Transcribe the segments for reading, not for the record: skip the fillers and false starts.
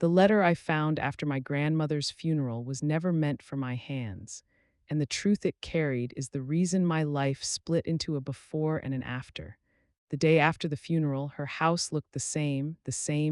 The letter I found after my grandmother's funeral was never meant for my hands, and the truth it carried is the reason my life split into a before and an after. The day after the funeral, her house looked the same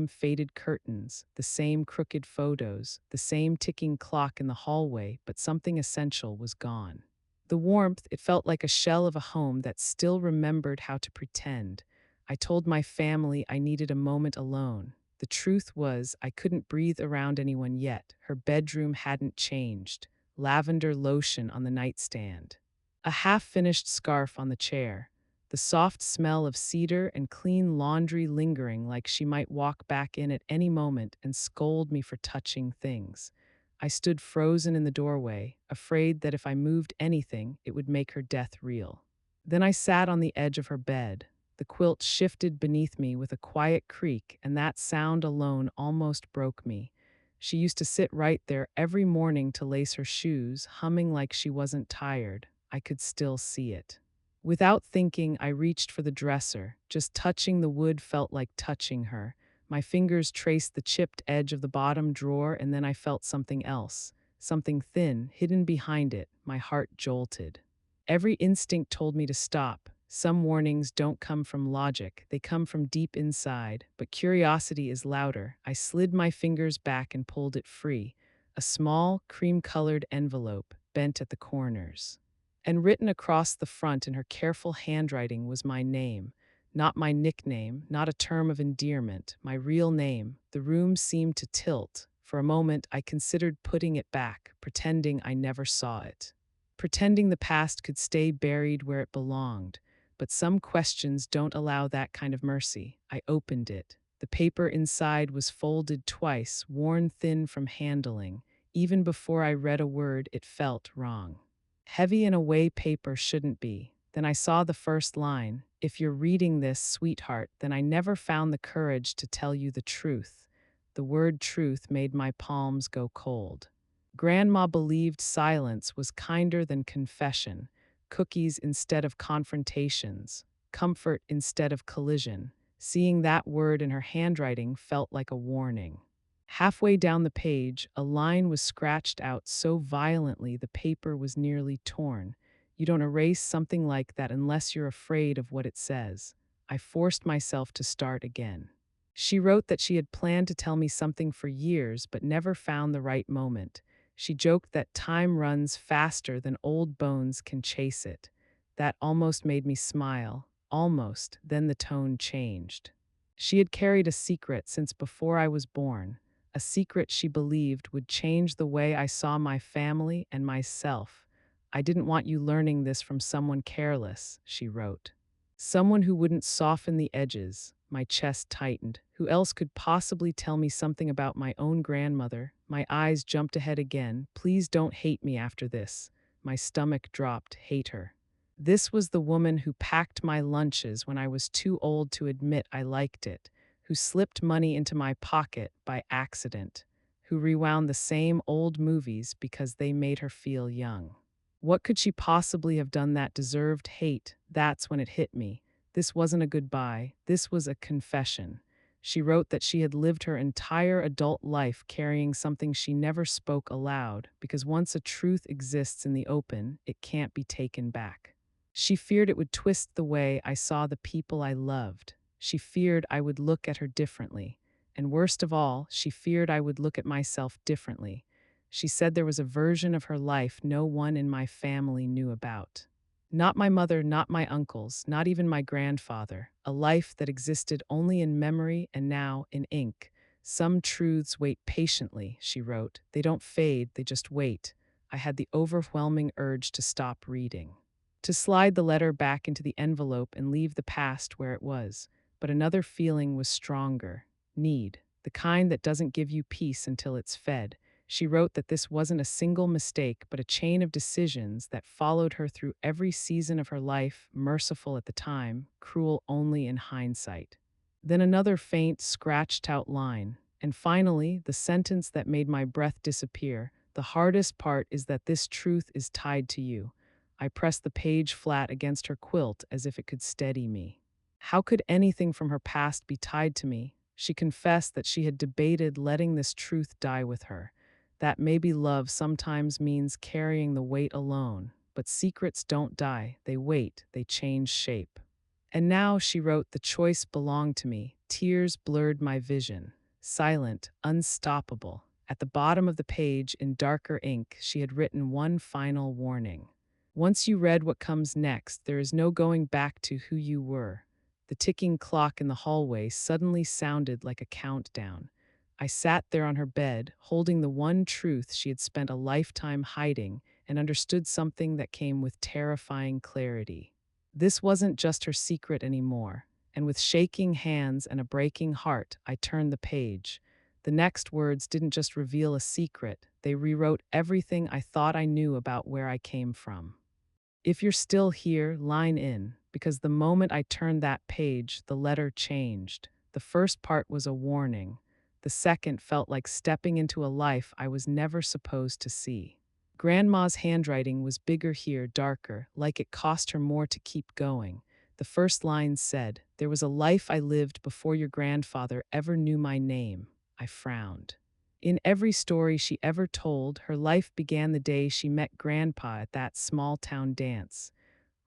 faded curtains, the same crooked photos, the same ticking clock in the hallway, but something essential was gone. The warmth, it felt like a shell of a home that still remembered how to pretend. I told my family I needed a moment alone. The truth was, I couldn't breathe around anyone yet. Her bedroom hadn't changed. Lavender lotion on the nightstand. A half-finished scarf on the chair. The soft smell of cedar and clean laundry lingering like she might walk back in at any moment and scold me for touching things. I stood frozen in the doorway, afraid that if I moved anything, it would make her death real. Then I sat on the edge of her bed. The quilt shifted beneath me with a quiet creak, and that sound alone almost broke me. She used to sit right there every morning to lace her shoes, humming like she wasn't tired. I could still see it. Without thinking, I reached for the dresser. Just touching the wood felt like touching her. My fingers traced the chipped edge of the bottom drawer, and then I felt something else. Something thin, hidden behind it. My heart jolted. Every instinct told me to stop. Some warnings don't come from logic, they come from deep inside, but curiosity is louder. I slid my fingers back and pulled it free. A small, cream-colored envelope, bent at the corners. And written across the front in her careful handwriting was my name. Not my nickname, not a term of endearment, my real name. The room seemed to tilt. For a moment, I considered putting it back, pretending I never saw it. Pretending the past could stay buried where it belonged. But some questions don't allow that kind of mercy. I opened it. The paper inside was folded twice, worn thin from handling. Even before I read a word, it felt wrong. Heavy in a way paper shouldn't be. Then I saw the first line. If you're reading this, sweetheart, then I never found the courage to tell you the truth. The word truth made my palms go cold. Grandma believed silence was kinder than confession, cookies instead of confrontations, comfort instead of collision. Seeing that word in her handwriting felt like a warning. Halfway down the page, a line was scratched out so violently the paper was nearly torn. You don't erase something like that unless you're afraid of what it says. I forced myself to start again. She wrote that she had planned to tell me something for years but never found the right moment. She joked that time runs faster than old bones can chase it. That almost made me smile. Almost. Then the tone changed. She had carried a secret since before I was born. A secret she believed would change the way I saw my family and myself. I didn't want you learning this from someone careless, she wrote. Someone who wouldn't soften the edges. My chest tightened. Who else could possibly tell me something about my own grandmother? My eyes jumped ahead again. Please don't hate me after this. My stomach dropped. Hate her. This was the woman who packed my lunches when I was too old to admit I liked it, who slipped money into my pocket by accident, who rewound the same old movies because they made her feel young. What could she possibly have done that deserved hate? That's when it hit me. This wasn't a goodbye. This was a confession. She wrote that she had lived her entire adult life carrying something she never spoke aloud, because once a truth exists in the open, it can't be taken back. She feared it would twist the way I saw the people I loved. She feared I would look at her differently. And worst of all, she feared I would look at myself differently. She said there was a version of her life no one in my family knew about. Not my mother, not my uncles, not even my grandfather. A life that existed only in memory and now in ink. Some truths wait patiently, she wrote. They don't fade, they just wait. I had the overwhelming urge to stop reading, to slide the letter back into the envelope and leave the past where it was. But another feeling was stronger. Need. The kind that doesn't give you peace until it's fed. She wrote that this wasn't a single mistake, but a chain of decisions that followed her through every season of her life, merciful at the time, cruel only in hindsight. Then another faint, scratched-out line. And finally, the sentence that made my breath disappear. The hardest part is that this truth is tied to you. I pressed the page flat against her quilt as if it could steady me. How could anything from her past be tied to me? She confessed that she had debated letting this truth die with her, that maybe love sometimes means carrying the weight alone, but secrets don't die, they wait, they change shape. And now, she wrote, the choice belonged to me. Tears blurred my vision. Silent, unstoppable. At the bottom of the page, in darker ink, she had written one final warning. Once you read what comes next, there is no going back to who you were. The ticking clock in the hallway suddenly sounded like a countdown. I sat there on her bed, holding the one truth she had spent a lifetime hiding, and understood something that came with terrifying clarity. This wasn't just her secret anymore, and with shaking hands and a breaking heart, I turned the page. The next words didn't just reveal a secret, they rewrote everything I thought I knew about where I came from. If you're still here, line in, because the moment I turned that page, the letter changed. The first part was a warning. The second felt like stepping into a life I was never supposed to see. Grandma's handwriting was bigger here, darker, like it cost her more to keep going. The first line said, "There was a life I lived before your grandfather ever knew my name." I frowned. In every story she ever told, her life began the day she met Grandpa at that small town dance.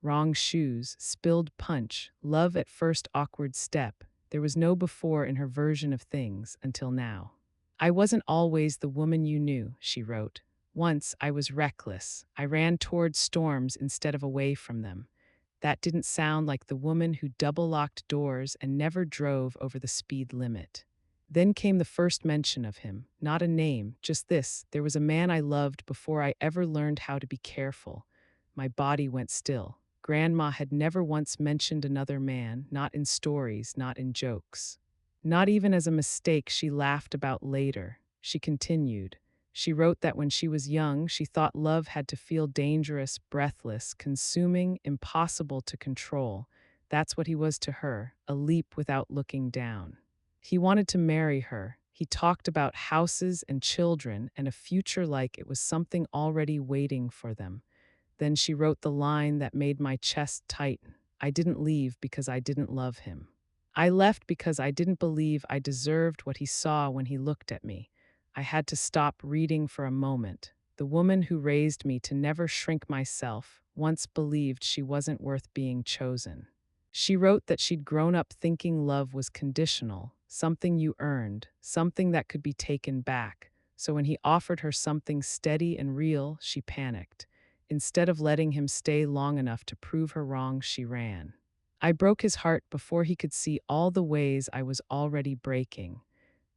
Wrong shoes, spilled punch, love at first awkward step. There was no before in her version of things until now. I wasn't always the woman you knew, she wrote. Once I was reckless. I ran toward storms instead of away from them. That didn't sound like the woman who double-locked doors and never drove over the speed limit. Then came the first mention of him, not a name, just this: there was a man I loved before I ever learned how to be careful. My body went still. Grandma had never once mentioned another man, not in stories, not in jokes. Not even as a mistake she laughed about later. She continued. She wrote that when she was young, she thought love had to feel dangerous, breathless, consuming, impossible to control. That's what he was to her, a leap without looking down. He wanted to marry her. He talked about houses and children and a future like it was something already waiting for them. Then she wrote the line that made my chest tighten. I didn't leave because I didn't love him. I left because I didn't believe I deserved what he saw when he looked at me. I had to stop reading for a moment. The woman who raised me to never shrink myself once believed she wasn't worth being chosen. She wrote that she'd grown up thinking love was conditional, something you earned, something that could be taken back. So when he offered her something steady and real, she panicked. Instead of letting him stay long enough to prove her wrong, she ran. I broke his heart before he could see all the ways I was already breaking.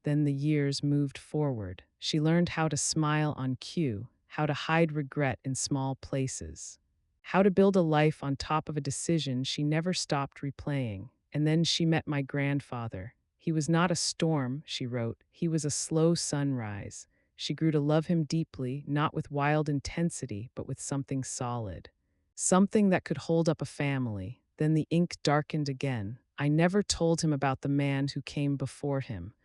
Then the years moved forward. She learned how to smile on cue, how to hide regret in small places, how to build a life on top of a decision she never stopped replaying. And then she met my grandfather. He was not a storm, she wrote. He was a slow sunrise. She grew to love him deeply, not with wild intensity, but with something solid. Something that could hold up a family. Then the ink darkened again. I never told him about the man who came before him.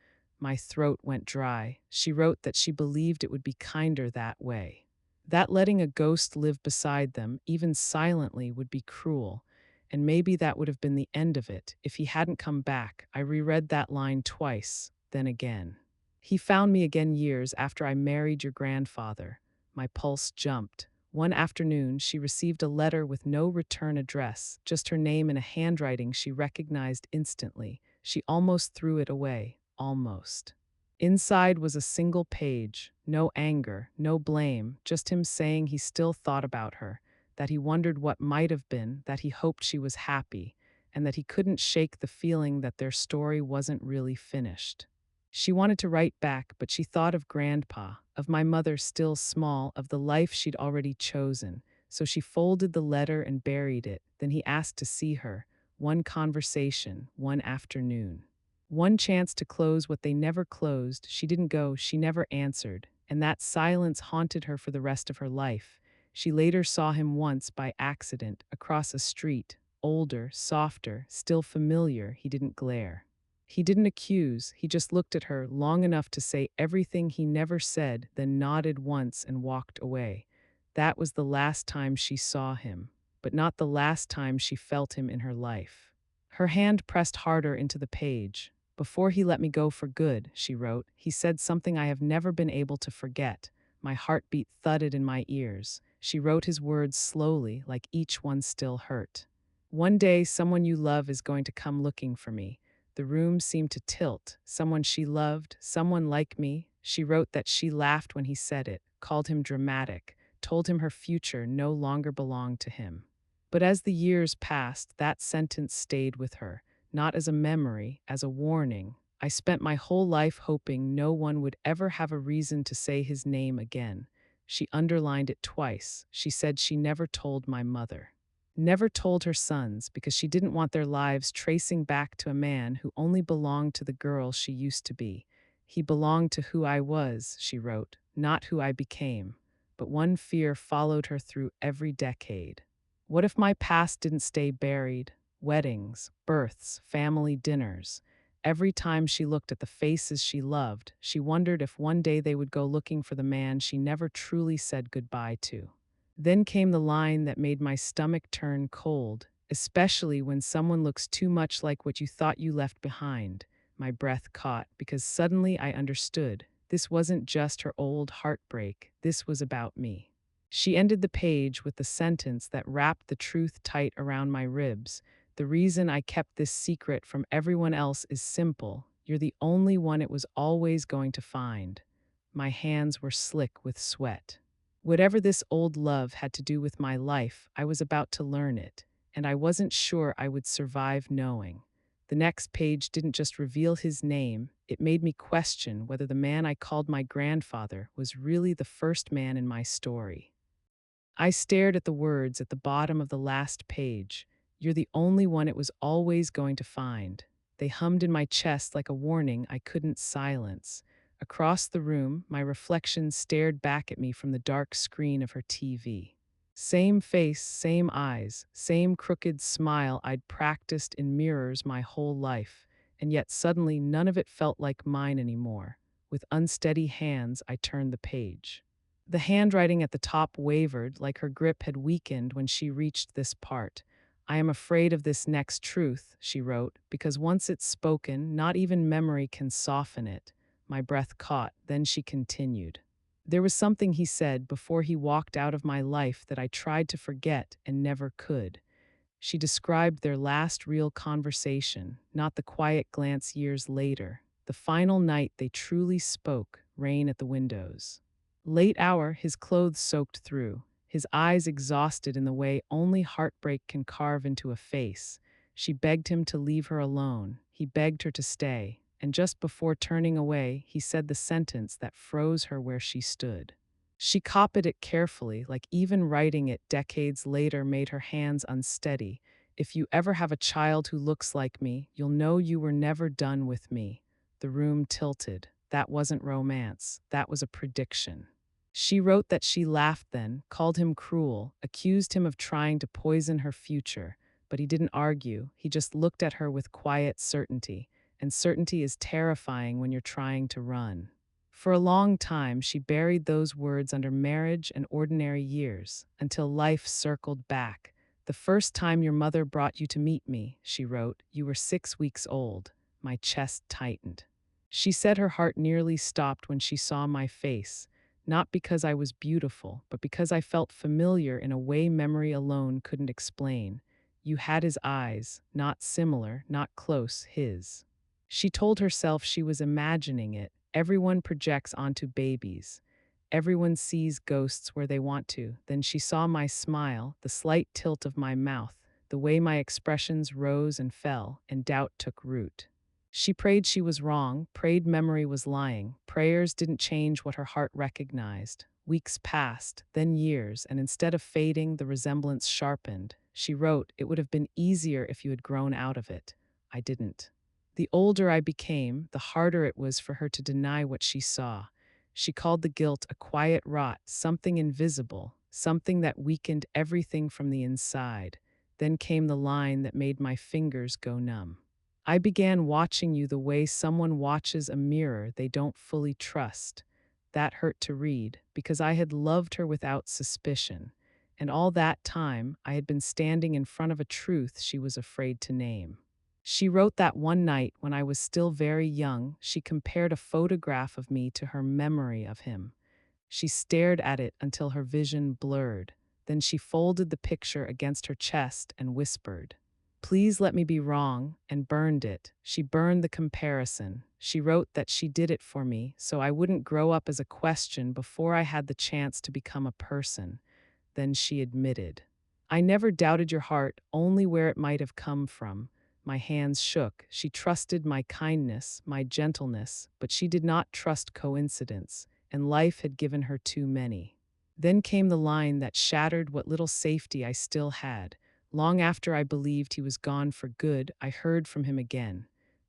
My throat went dry. She wrote that she believed it would be kinder that way. That letting a ghost live beside them, even silently, would be cruel. And maybe that would have been the end of it if he hadn't come back. I reread that line twice, then again. He found me again years after I married your grandfather. My pulse jumped. One afternoon, she received a letter with no return address, just her name in a handwriting she recognized instantly. She almost threw it away. Almost. Inside was a single page, no anger, no blame, just him saying he still thought about her, that he wondered what might have been, that he hoped she was happy, and that he couldn't shake the feeling that their story wasn't really finished. She wanted to write back, but she thought of Grandpa, of my mother still small, of the life she'd already chosen. So she folded the letter and buried it. Then he asked to see her. One conversation, one afternoon. One chance to close what they never closed. She didn't go, she never answered, and that silence haunted her for the rest of her life. She later saw him once by accident, across a street, older, softer, still familiar. He didn't glare. He didn't accuse, he just looked at her long enough to say everything he never said, then nodded once and walked away. That was the last time she saw him, but not the last time she felt him in her life. Her hand pressed harder into the page. Before he let me go for good, she wrote, he said something I have never been able to forget. My heartbeat thudded in my ears. She wrote his words slowly, like each one still hurt. One day, someone you love is going to come looking for me. The room seemed to tilt. Someone she loved, someone like me. She wrote that she laughed when he said it, called him dramatic, told him her future no longer belonged to him. But as the years passed, that sentence stayed with her, not as a memory, as a warning. I spent my whole life hoping no one would ever have a reason to say his name again. She underlined it twice. She said she never told my mother. Never told her sons because she didn't want their lives tracing back to a man who only belonged to the girl she used to be. He belonged to who I was, she wrote, not who I became. But one fear followed her through every decade. What if my past didn't stay buried? Weddings, births, family dinners. Every time she looked at the faces she loved, she wondered if one day they would go looking for the man she never truly said goodbye to. Then came the line that made my stomach turn cold, especially when someone looks too much like what you thought you left behind. My breath caught because suddenly I understood. This wasn't just her old heartbreak, this was about me. She ended the page with the sentence that wrapped the truth tight around my ribs. The reason I kept this secret from everyone else is simple. You're the only one it was always going to find. My hands were slick with sweat. Whatever this old love had to do with my life, I was about to learn it, and I wasn't sure I would survive knowing. The next page didn't just reveal his name, it made me question whether the man I called my grandfather was really the first man in my story. I stared at the words at the bottom of the last page. You're the only one it was always going to find. They hummed in my chest like a warning I couldn't silence. Across the room, my reflection stared back at me from the dark screen of her TV. Same face, same eyes, same crooked smile I'd practiced in mirrors my whole life, and yet suddenly none of it felt like mine anymore. With unsteady hands, I turned the page. The handwriting at the top wavered, like her grip had weakened when she reached this part. I am afraid of this next truth, she wrote, because once it's spoken, not even memory can soften it. My breath caught, then she continued. There was something he said before he walked out of my life that I tried to forget and never could. She described their last real conversation, not the quiet glance years later. The final night they truly spoke, rain at the windows. Late hour, his clothes soaked through, his eyes exhausted in the way only heartbreak can carve into a face. She begged him to leave her alone. He begged her to stay, and just before turning away, he said the sentence that froze her where she stood. She copied it carefully, like even writing it decades later made her hands unsteady. If you ever have a child who looks like me, you'll know you were never done with me. The room tilted. That wasn't romance. That was a prediction. She wrote that she laughed then, called him cruel, accused him of trying to poison her future, but he didn't argue. He just looked at her with quiet certainty, and certainty is terrifying when you're trying to run. For a long time, she buried those words under marriage and ordinary years, until life circled back. The first time your mother brought you to meet me, she wrote, you were 6 weeks old. My chest tightened. She said her heart nearly stopped when she saw my face, not because I was beautiful, but because I felt familiar in a way memory alone couldn't explain. You had his eyes, not similar, not close, his. She told herself she was imagining it. Everyone projects onto babies. Everyone sees ghosts where they want to. Then she saw my smile, the slight tilt of my mouth, the way my expressions rose and fell, and doubt took root. She prayed she was wrong, prayed memory was lying. Prayers didn't change what her heart recognized. Weeks passed, then years, and instead of fading, the resemblance sharpened. She wrote, it would have been easier if you had grown out of it. I didn't. The older I became, the harder it was for her to deny what she saw. She called the guilt a quiet rot, something invisible, something that weakened everything from the inside. Then came the line that made my fingers go numb. I began watching you the way someone watches a mirror they don't fully trust. That hurt to read, because I had loved her without suspicion, and all that time I had been standing in front of a truth she was afraid to name. She wrote that one night when I was still very young, she compared a photograph of me to her memory of him. She stared at it until her vision blurred. Then she folded the picture against her chest and whispered, "Please let me be wrong," and burned it. She burned the comparison. She wrote that she did it for me so I wouldn't grow up as a question before I had the chance to become a person. Then she admitted, "I never doubted your heart, only where it might have come from." My hands shook. She trusted my kindness, my gentleness, but she did not trust coincidence, and life had given her too many. Then came the line that shattered what little safety I still had. Long after I believed he was gone for good, I heard from him again.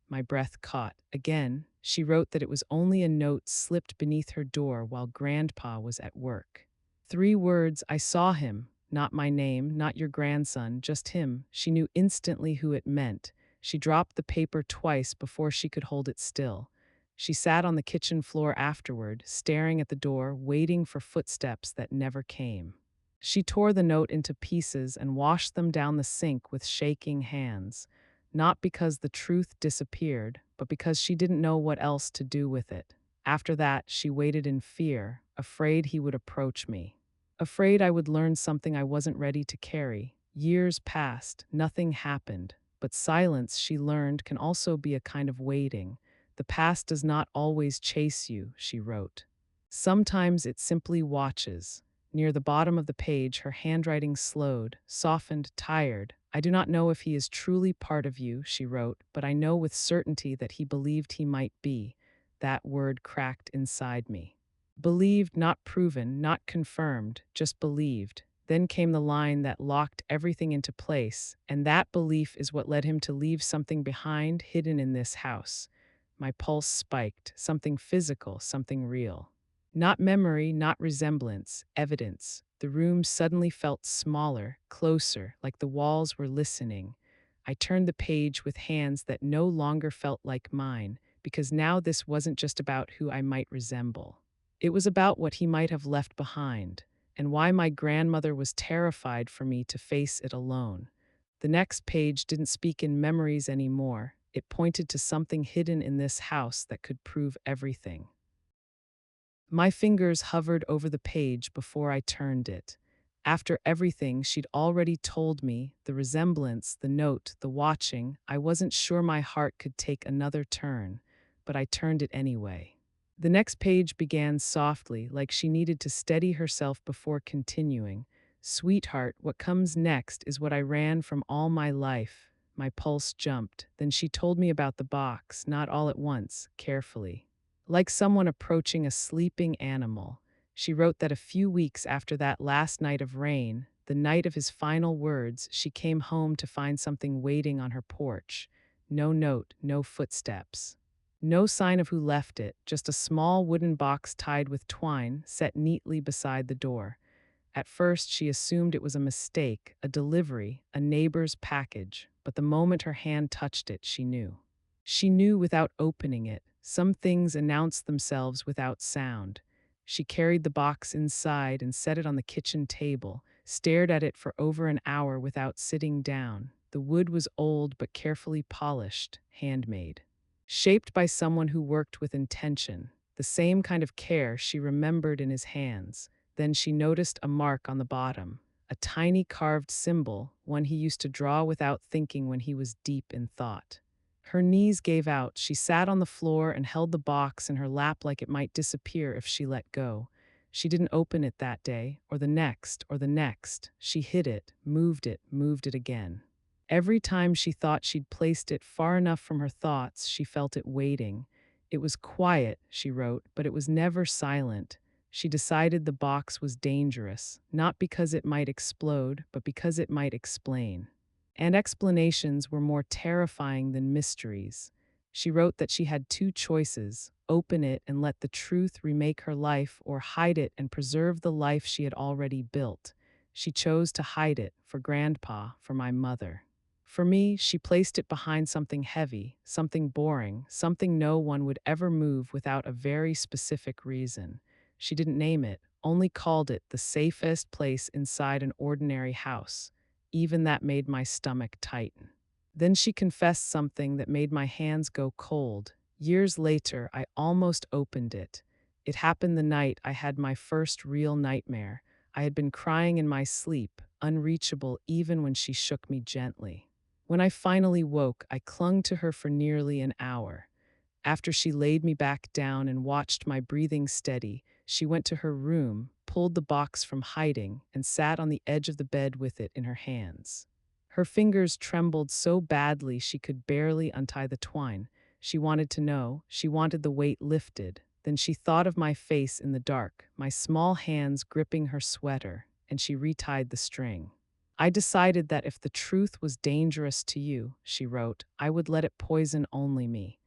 My breath caught. Again, she wrote that it was only a note slipped beneath her door while Grandpa was at work. 3 words, "I saw him." Not my name, not your grandson, just him. She knew instantly who it meant. She dropped the paper twice before she could hold it still. She sat on the kitchen floor afterward, staring at the door, waiting for footsteps that never came. She tore the note into pieces and washed them down the sink with shaking hands, not because the truth disappeared, but because she didn't know what else to do with it. After that, she waited in fear, afraid he would approach me. Afraid I would learn something I wasn't ready to carry. Years passed, nothing happened. But silence, she learned, can also be a kind of waiting. The past does not always chase you, she wrote. Sometimes it simply watches. Near the bottom of the page, her handwriting slowed, softened, tired. "I do not know if he is truly part of you," she wrote, "but I know with certainty that he believed he might be." That word cracked inside me. Believed, not proven, not confirmed, just believed. Then came the line that locked everything into place, and that belief is what led him to leave something behind, hidden in this house. My pulse spiked, something physical, something real. Not memory, not resemblance, evidence. The room suddenly felt smaller, closer, like the walls were listening. I turned the page with hands that no longer felt like mine, because now this wasn't just about who I might resemble. It was about what he might have left behind, and why my grandmother was terrified for me to face it alone. The next page didn't speak in memories anymore. It pointed to something hidden in this house that could prove everything. My fingers hovered over the page before I turned it. After everything she'd already told me, the resemblance, the note, the watching, I wasn't sure my heart could take another turn, but I turned it anyway. The next page began softly, like she needed to steady herself before continuing. "Sweetheart, what comes next is what I ran from all my life." My pulse jumped. Then she told me about the box, not all at once, carefully. Like someone approaching a sleeping animal. She wrote that a few weeks after that last night of rain, the night of his final words, she came home to find something waiting on her porch. No note, no footsteps. No sign of who left it, just a small wooden box tied with twine set neatly beside the door. At first, she assumed it was a mistake, a delivery, a neighbor's package, but the moment her hand touched it, she knew. She knew without opening it. Some things announced themselves without sound. She carried the box inside and set it on the kitchen table, stared at it for over an hour without sitting down. The wood was old but carefully polished, handmade. Shaped by someone who worked with intention, the same kind of care she remembered in his hands. Then she noticed a mark on the bottom, a tiny carved symbol, one he used to draw without thinking when he was deep in thought. Her knees gave out. She sat on the floor and held the box in her lap like it might disappear if she let go. She didn't open it that day, or the next, or the next. She hid it, moved it again. Every time she thought she'd placed it far enough from her thoughts, she felt it waiting. It was quiet, she wrote, but it was never silent. She decided the box was dangerous, not because it might explode, but because it might explain. And explanations were more terrifying than mysteries. She wrote that she had two choices: open it and let the truth remake her life, or hide it and preserve the life she had already built. She chose to hide it, for Grandpa, for my mother. For me, she placed it behind something heavy, something boring, something no one would ever move without a very specific reason. She didn't name it, only called it the safest place inside an ordinary house. Even that made my stomach tighten. Then she confessed something that made my hands go cold. Years later, I almost opened it. It happened the night I had my first real nightmare. I had been crying in my sleep, unreachable even when she shook me gently. When I finally woke, I clung to her for nearly an hour. After she laid me back down and watched my breathing steady, she went to her room, pulled the box from hiding, and sat on the edge of the bed with it in her hands. Her fingers trembled so badly she could barely untie the twine. She wanted to know, she wanted the weight lifted. Then she thought of my face in the dark, my small hands gripping her sweater, and she retied the string. I decided that if the truth was dangerous to you, she wrote, I would let it poison only me.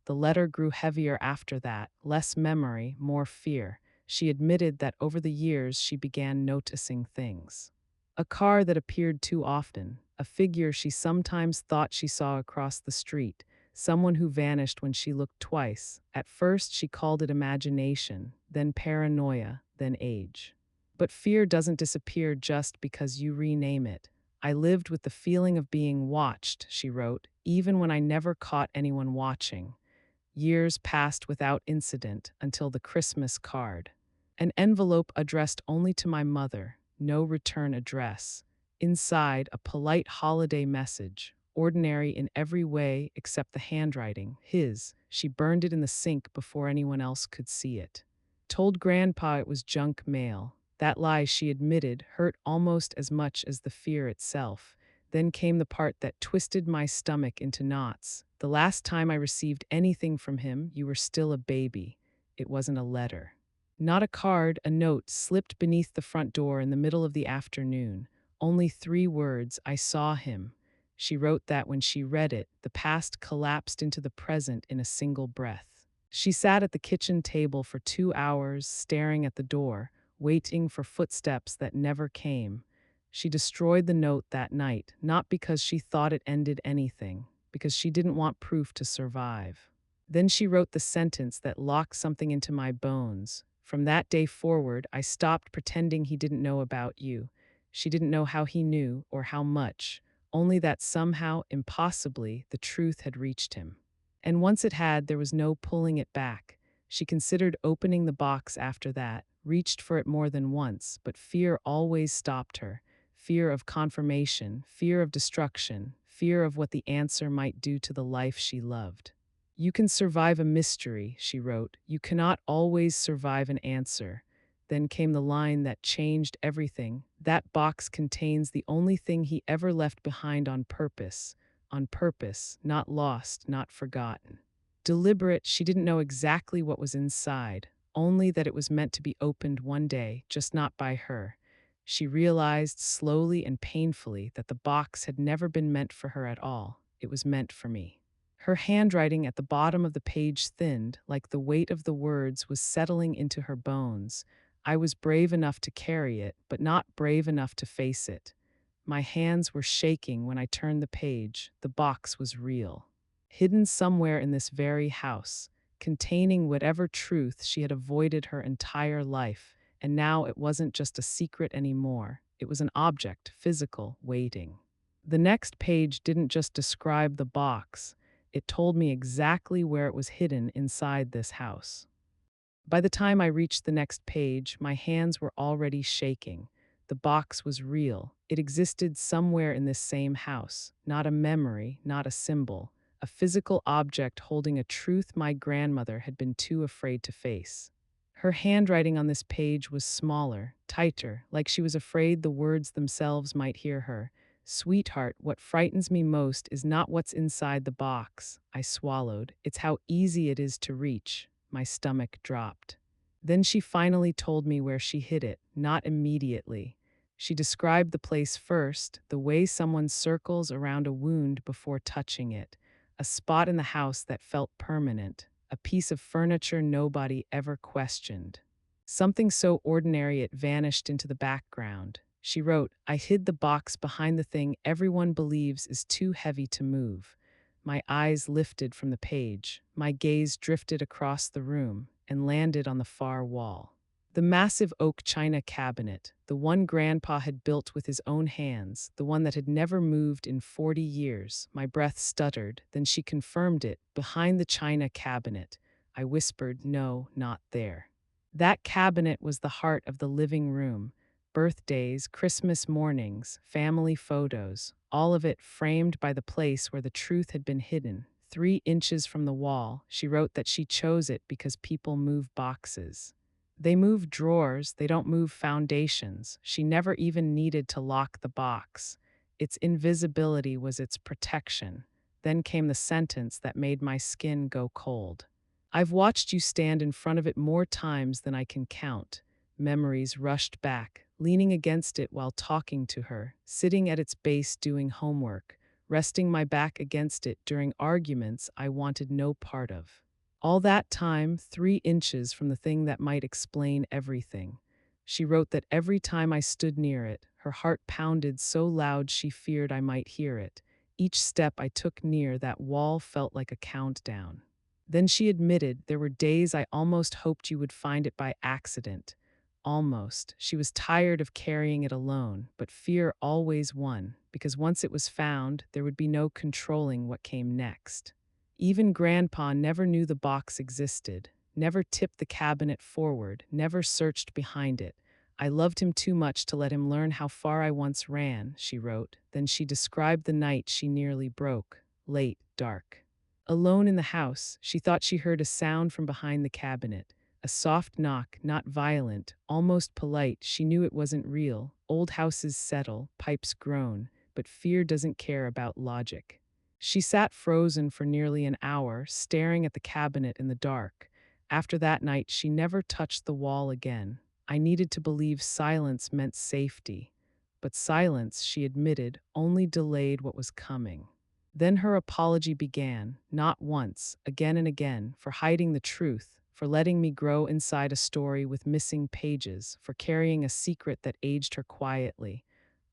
The letter grew heavier after that, less memory, more fear. She admitted that over the years she began noticing things. A car that appeared too often, a figure she sometimes thought she saw across the street, someone who vanished when she looked twice. At first she called it imagination, then paranoia, then age. But fear doesn't disappear just because you rename it. I lived with the feeling of being watched, she wrote, even when I never caught anyone watching. Years passed without incident until the Christmas card. An envelope addressed only to my mother, no return address. Inside, a polite holiday message, ordinary in every way except the handwriting, his. She burned it in the sink before anyone else could see it. Told Grandpa it was junk mail. That lie, she admitted, hurt almost as much as the fear itself. Then came the part that twisted my stomach into knots. The last time I received anything from him, you were still a baby. It wasn't a letter. Not a card, a note slipped beneath the front door in the middle of the afternoon. Only 3 words, I saw him. She wrote that when she read it, the past collapsed into the present in a single breath. She sat at the kitchen table for 2 hours, staring at the door, waiting for footsteps that never came. She destroyed the note that night, not because she thought it ended anything, because she didn't want proof to survive. Then she wrote the sentence that locked something into my bones. From that day forward, I stopped pretending he didn't know about you. She didn't know how he knew or how much, only that somehow, impossibly, the truth had reached him. And once it had, there was no pulling it back. She considered opening the box after that, reached for it more than once, but fear always stopped her. Fear of confirmation, fear of destruction, fear of what the answer might do to the life she loved. You can survive a mystery, she wrote. You cannot always survive an answer. Then came the line that changed everything. That box contains the only thing he ever left behind on purpose, not lost, not forgotten. Deliberate, she didn't know exactly what was inside, only that it was meant to be opened one day, just not by her. She realized slowly and painfully that the box had never been meant for her at all. It was meant for me. Her handwriting at the bottom of the page thinned, like the weight of the words was settling into her bones. I was brave enough to carry it, but not brave enough to face it. My hands were shaking when I turned the page. The box was real. Hidden somewhere in this very house, containing whatever truth she had avoided her entire life. And now it wasn't just a secret anymore. It was an object, physical, waiting. The next page didn't just describe the box. It told me exactly where it was hidden inside this house. By the time I reached the next page, my hands were already shaking. The box was real. It existed somewhere in this same house. Not a memory, not a symbol. A physical object holding a truth my grandmother had been too afraid to face. Her handwriting on this page was smaller, tighter, like she was afraid the words themselves might hear her. Sweetheart, what frightens me most is not what's inside the box. I swallowed. It's how easy it is to reach. My stomach dropped. Then she finally told me where she hid it, not immediately. She described the place first, the way someone circles around a wound before touching it, a spot in the house that felt permanent, a piece of furniture nobody ever questioned. Something so ordinary it vanished into the background. She wrote, I hid the box behind the thing everyone believes is too heavy to move. My eyes lifted from the page. My gaze drifted across the room and landed on the far wall. The massive oak china cabinet, the one Grandpa had built with his own hands, the one that had never moved in 40 years. My breath stuttered, then she confirmed it. Behind the china cabinet. I whispered, no, not there. That cabinet was the heart of the living room. Birthdays, Christmas mornings, family photos, all of it framed by the place where the truth had been hidden. 3 inches from the wall, she wrote that she chose it because people move boxes. They move drawers, they don't move foundations. She never even needed to lock the box. Its invisibility was its protection. Then came the sentence that made my skin go cold. I've watched you stand in front of it more times than I can count. Memories rushed back, leaning against it while talking to her, sitting at its base doing homework, resting my back against it during arguments I wanted no part of. All that time, 3 inches from the thing that might explain everything. She wrote that every time I stood near it, her heart pounded so loud she feared I might hear it. Each step I took near that wall felt like a countdown. Then she admitted there were days I almost hoped you would find it by accident. Almost. She was tired of carrying it alone, but fear always won, because once it was found, there would be no controlling what came next. Even Grandpa never knew the box existed, never tipped the cabinet forward, never searched behind it. I loved him too much to let him learn how far I once ran, she wrote. Then she described the night she nearly broke. Late, dark. Alone in the house, she thought she heard a sound from behind the cabinet. A soft knock, not violent, almost polite. She knew it wasn't real. Old houses settle, pipes groan, but fear doesn't care about logic. She sat frozen for nearly an hour, staring at the cabinet in the dark. After that night, she never touched the wall again. I needed to believe silence meant safety. But silence, she admitted, only delayed what was coming. Then her apology began, not once, again and again, for hiding the truth, for letting me grow inside a story with missing pages, for carrying a secret that aged her quietly.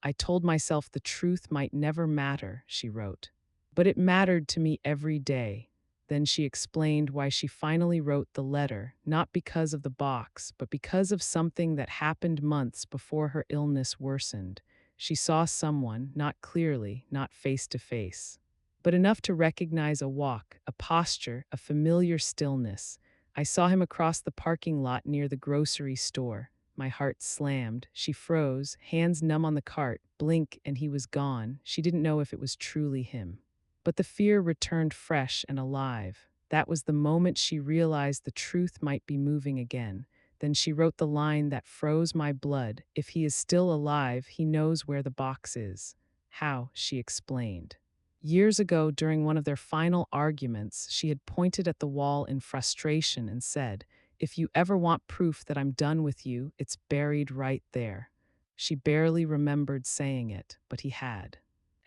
I told myself the truth might never matter, she wrote. But it mattered to me every day. Then she explained why she finally wrote the letter, not because of the box, but because of something that happened months before her illness worsened. She saw someone, not clearly, not face to face, but enough to recognize a walk, a posture, a familiar stillness. I saw him across the parking lot near the grocery store. My heart slammed. She froze, hands numb on the cart, blink, and he was gone. She didn't know if it was truly him. But the fear returned fresh and alive. That was the moment she realized the truth might be moving again. Then she wrote the line that froze my blood. If he is still alive, he knows where the box is. How, she explained. Years ago, during one of their final arguments, she had pointed at the wall in frustration and said, "If you ever want proof that I'm done with you, it's buried right there." She barely remembered saying it, but he had.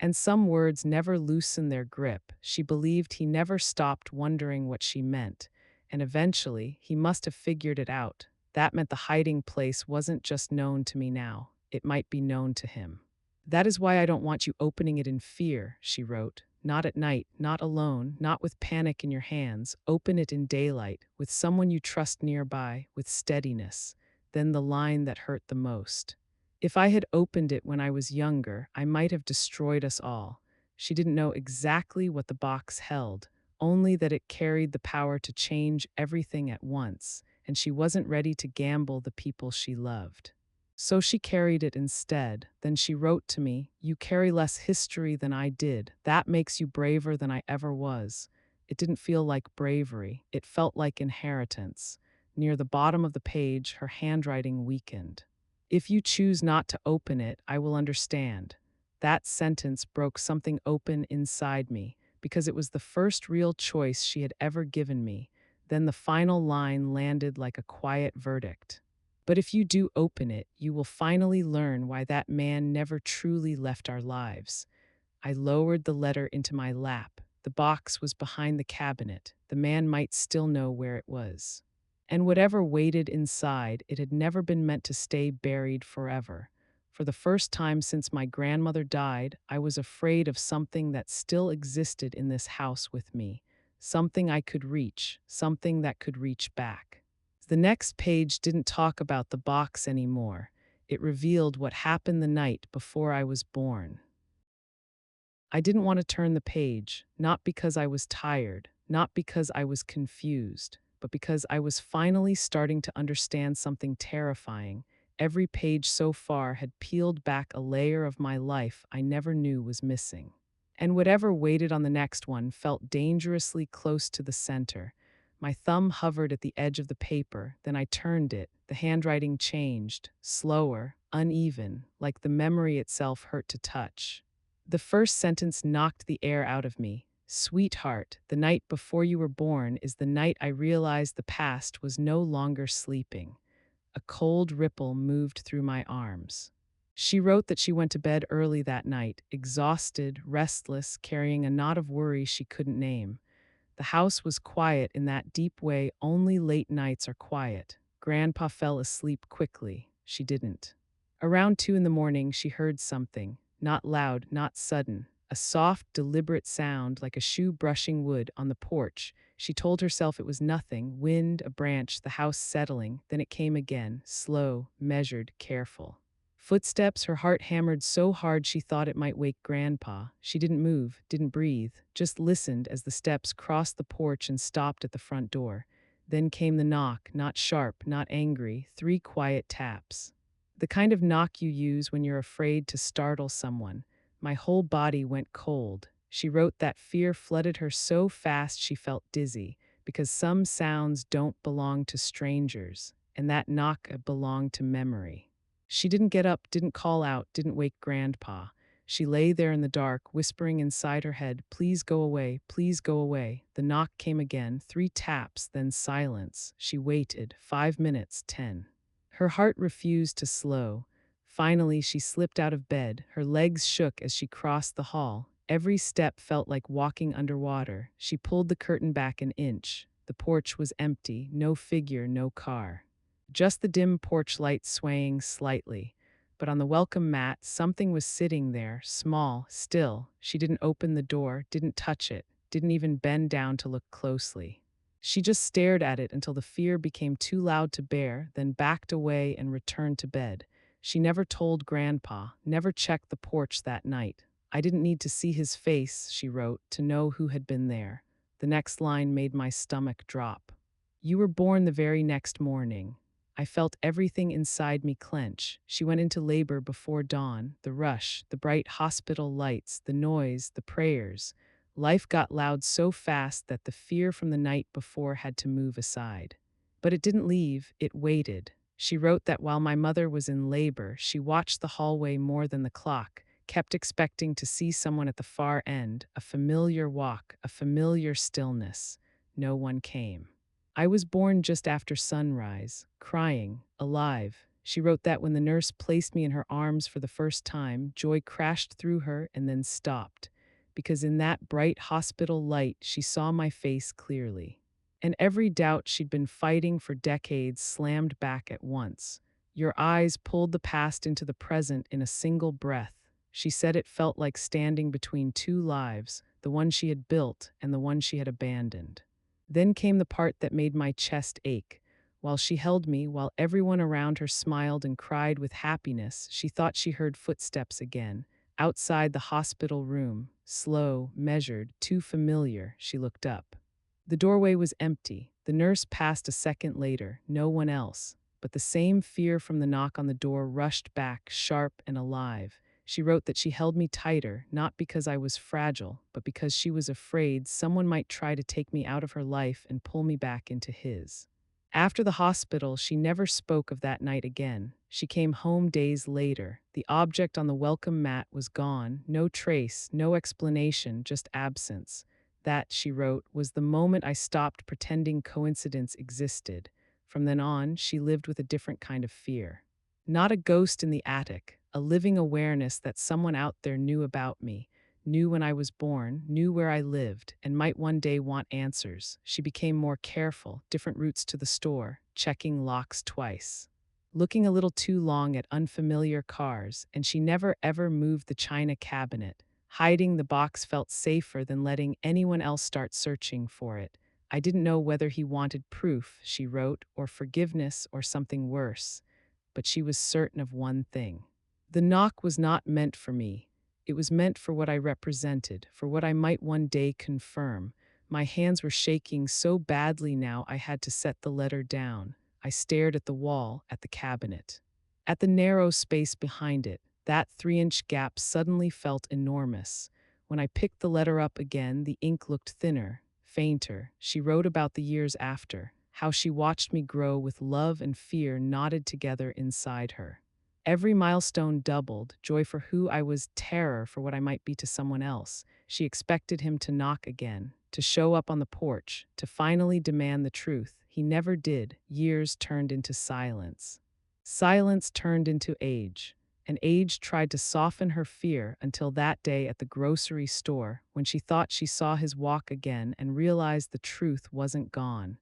And some words never loosened their grip. She believed he never stopped wondering what she meant. And eventually, he must have figured it out. That meant the hiding place wasn't just known to me now. It might be known to him. "That is why I don't want you opening it in fear," she wrote. "Not at night, not alone, not with panic in your hands. Open it in daylight, with someone you trust nearby, with steadiness." Then the line that hurt the most. "If I had opened it when I was younger, I might have destroyed us all." She didn't know exactly what the box held, only that it carried the power to change everything at once, and she wasn't ready to gamble the people she loved. So she carried it instead. Then she wrote to me, "You carry less history than I did. That makes you braver than I ever was." It didn't feel like bravery. It felt like inheritance. Near the bottom of the page, her handwriting weakened. "If you choose not to open it, I will understand." That sentence broke something open inside me, because it was the first real choice she had ever given me. Then the final line landed like a quiet verdict. "But if you do open it, you will finally learn why that man never truly left our lives." I lowered the letter into my lap. The box was behind the cabinet. The man might still know where it was. And whatever waited inside, it had never been meant to stay buried forever. For the first time since my grandmother died, I was afraid of something that still existed in this house with me. Something I could reach, something that could reach back. The next page didn't talk about the box anymore. It revealed what happened the night before I was born. I didn't want to turn the page, not because I was tired, not because I was confused, but because I was finally starting to understand something terrifying. Every page so far had peeled back a layer of my life I never knew was missing. And whatever waited on the next one felt dangerously close to the center. My thumb hovered at the edge of the paper, then I turned it. The handwriting changed, slower, uneven, like the memory itself hurt to touch. The first sentence knocked the air out of me. Sweetheart, the night before you were born is the night I realized the past was no longer sleeping. A cold ripple moved through my arms. She wrote that she went to bed early that night, exhausted, restless, carrying a knot of worry she couldn't name. The house was quiet in that deep way only late nights are quiet. Grandpa fell asleep quickly. She didn't. Around 2 in the morning, she heard something, not loud, not sudden, a soft, deliberate sound like a shoe brushing wood on the porch. She told herself it was nothing, wind, a branch, the house settling. Then it came again, slow, measured, careful. Footsteps, her heart hammered so hard she thought it might wake Grandpa. She didn't move, didn't breathe, just listened as the steps crossed the porch and stopped at the front door. Then came the knock, not sharp, not angry, 3 quiet taps. The kind of knock you use when you're afraid to startle someone. My whole body went cold. She wrote that fear flooded her so fast she felt dizzy, because some sounds don't belong to strangers, and that knock belonged to memory. She didn't get up, didn't call out, didn't wake Grandpa. She lay there in the dark, whispering inside her head, "Please go away, please go away." The knock came again, 3 taps, then silence. She waited, 5 minutes, 10. Her heart refused to slow. Finally, she slipped out of bed. Her legs shook as she crossed the hall. Every step felt like walking underwater. She pulled the curtain back an inch. The porch was empty, no figure, no car. Just the dim porch light swaying slightly. But on the welcome mat, something was sitting there, small, still. She didn't open the door, didn't touch it, didn't even bend down to look closely. She just stared at it until the fear became too loud to bear, then backed away and returned to bed. She never told Grandpa, never checked the porch that night. I didn't need to see his face, she wrote, to know who had been there. The next line made my stomach drop. You were born the very next morning. I felt everything inside me clench. She went into labor before dawn, the rush, the bright hospital lights, the noise, the prayers. Life got loud so fast that the fear from the night before had to move aside. But it didn't leave, it waited. She wrote that while my mother was in labor, she watched the hallway more than the clock, kept expecting to see someone at the far end, a familiar walk, a familiar stillness. No one came. I was born just after sunrise, crying, alive. She wrote that when the nurse placed me in her arms for the first time, joy crashed through her and then stopped, because in that bright hospital light she saw my face clearly. And every doubt she'd been fighting for decades slammed back at once. Your eyes pulled the past into the present in a single breath. She said it felt like standing between 2 lives, the one she had built and the one she had abandoned. Then came the part that made my chest ache. While she held me, while everyone around her smiled and cried with happiness, she thought she heard footsteps again. Outside the hospital room, slow, measured, too familiar, she looked up. The doorway was empty. The nurse passed a second later, no one else. But the same fear from the knock on the door rushed back, sharp and alive. She wrote that she held me tighter, not because I was fragile, but because she was afraid someone might try to take me out of her life and pull me back into his. After the hospital, she never spoke of that night again. She came home days later. The object on the welcome mat was gone, no trace, no explanation, just absence. That, she wrote, was the moment I stopped pretending coincidence existed. From then on, she lived with a different kind of fear. Not a ghost in the attic, a living awareness that someone out there knew about me, knew when I was born, knew where I lived, and might one day want answers. She became more careful, different routes to the store, checking locks twice, looking a little too long at unfamiliar cars, and she never ever moved the china cabinet. Hiding the box felt safer than letting anyone else start searching for it. I didn't know whether he wanted proof, she wrote, or forgiveness, or something worse, but she was certain of one thing. The knock was not meant for me. It was meant for what I represented, for what I might one day confirm. My hands were shaking so badly now I had to set the letter down. I stared at the wall, at the cabinet. At the narrow space behind it, that 3-inch gap suddenly felt enormous. When I picked the letter up again, the ink looked thinner, fainter. She wrote about the years after, how she watched me grow with love and fear knotted together inside her. Every milestone doubled, joy for who I was, terror for what I might be to someone else. She expected him to knock again, to show up on the porch, to finally demand the truth. He never did. Years turned into silence. Silence turned into age, and age tried to soften her fear until that day at the grocery store when she thought she saw his walk again and realized the truth wasn't gone.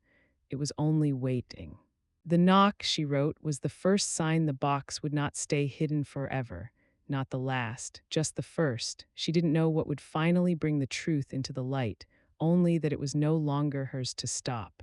It was only waiting. The knock, she wrote, was the first sign the box would not stay hidden forever. Not the last, just the first. She didn't know what would finally bring the truth into the light, only that it was no longer hers to stop.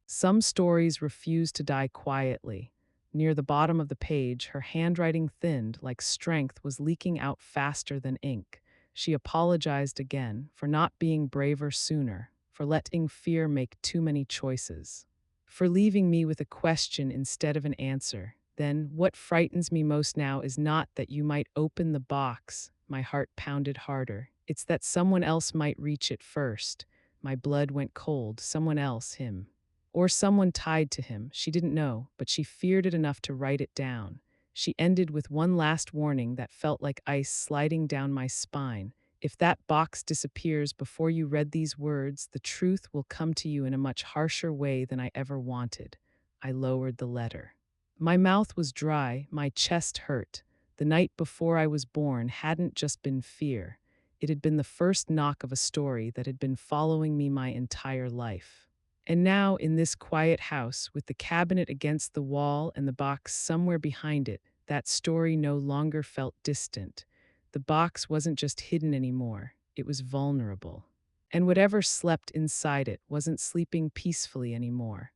Some stories refuse to die quietly. Near the bottom of the page, her handwriting thinned like strength was leaking out faster than ink. She apologized again for not being braver sooner, for letting fear make too many choices, for leaving me with a question instead of an answer. Then, what frightens me most now is not that you might open the box. My heart pounded harder. It's that someone else might reach it first. My blood went cold. Someone else, him. Or someone tied to him. She didn't know, but she feared it enough to write it down. She ended with one last warning that felt like ice sliding down my spine. If that box disappears before you read these words, the truth will come to you in a much harsher way than I ever wanted. I lowered the letter. My mouth was dry, my chest hurt. The night before I was born hadn't just been fear. It had been the first knock of a story that had been following me my entire life. And now, in this quiet house, with the cabinet against the wall and the box somewhere behind it, that story no longer felt distant. The box wasn't just hidden anymore, it was vulnerable. And whatever slept inside it wasn't sleeping peacefully anymore.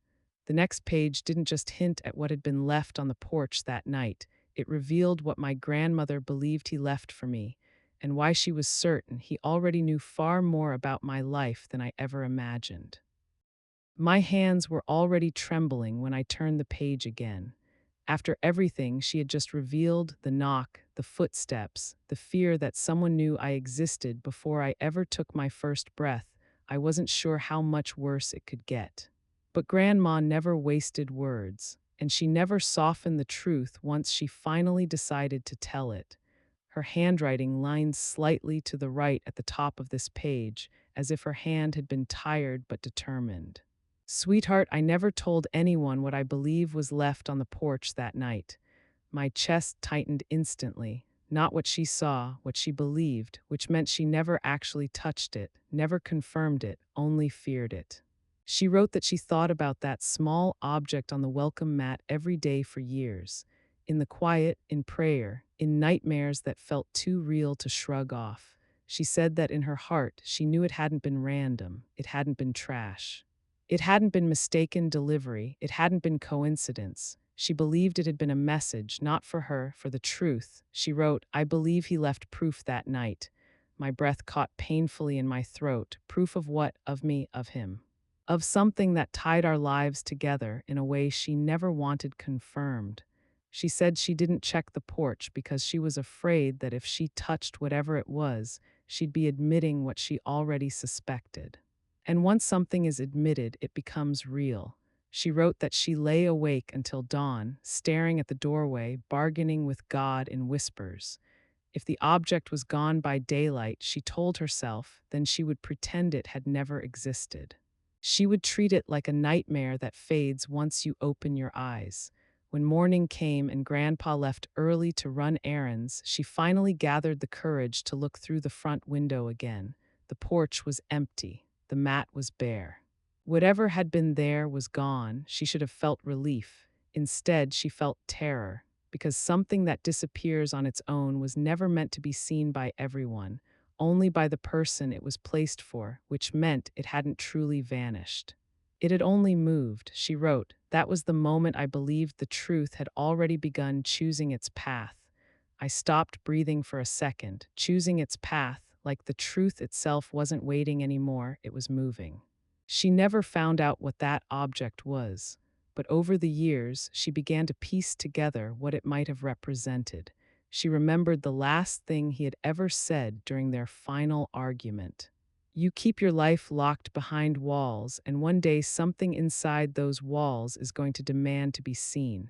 The next page didn't just hint at what had been left on the porch that night, it revealed what my grandmother believed he left for me, and why she was certain he already knew far more about my life than I ever imagined. My hands were already trembling when I turned the page again. After everything she had just revealed, the knock, the footsteps, the fear that someone knew I existed before I ever took my first breath, I wasn't sure how much worse it could get. But Grandma never wasted words, and she never softened the truth once she finally decided to tell it. Her handwriting lined slightly to the right at the top of this page, as if her hand had been tired but determined. Sweetheart, I never told anyone what I believe was left on the porch that night. My chest tightened instantly. Not what she saw, what she believed, which meant she never actually touched it, never confirmed it, only feared it. She wrote that she thought about that small object on the welcome mat every day for years, in the quiet, in prayer, in nightmares that felt too real to shrug off. She said that in her heart, she knew it hadn't been random, it hadn't been trash. It hadn't been mistaken delivery, it hadn't been coincidence. She believed it had been a message, not for her, for the truth. She wrote, I believe he left proof that night. My breath caught painfully in my throat. Proof of what? Of me, of him. Of something that tied our lives together in a way she never wanted confirmed. She said she didn't check the porch because she was afraid that if she touched whatever it was, she'd be admitting what she already suspected. And once something is admitted, it becomes real. She wrote that she lay awake until dawn, staring at the doorway, bargaining with God in whispers. If the object was gone by daylight, she told herself, then she would pretend it had never existed. She would treat it like a nightmare that fades once you open your eyes. When morning came and Grandpa left early to run errands, she finally gathered the courage to look through the front window again. The porch was empty. The mat was bare. Whatever had been there was gone. She should have felt relief. Instead, she felt terror, because something that disappears on its own was never meant to be seen by everyone, only by the person it was placed for, which meant it hadn't truly vanished. It had only moved, she wrote. That was the moment I believed the truth had already begun choosing its path. I stopped breathing for a second, choosing its path, like the truth itself wasn't waiting anymore, it was moving. She never found out what that object was, but over the years, she began to piece together what it might have represented. She remembered the last thing he had ever said during their final argument. You keep your life locked behind walls, and one day something inside those walls is going to demand to be seen.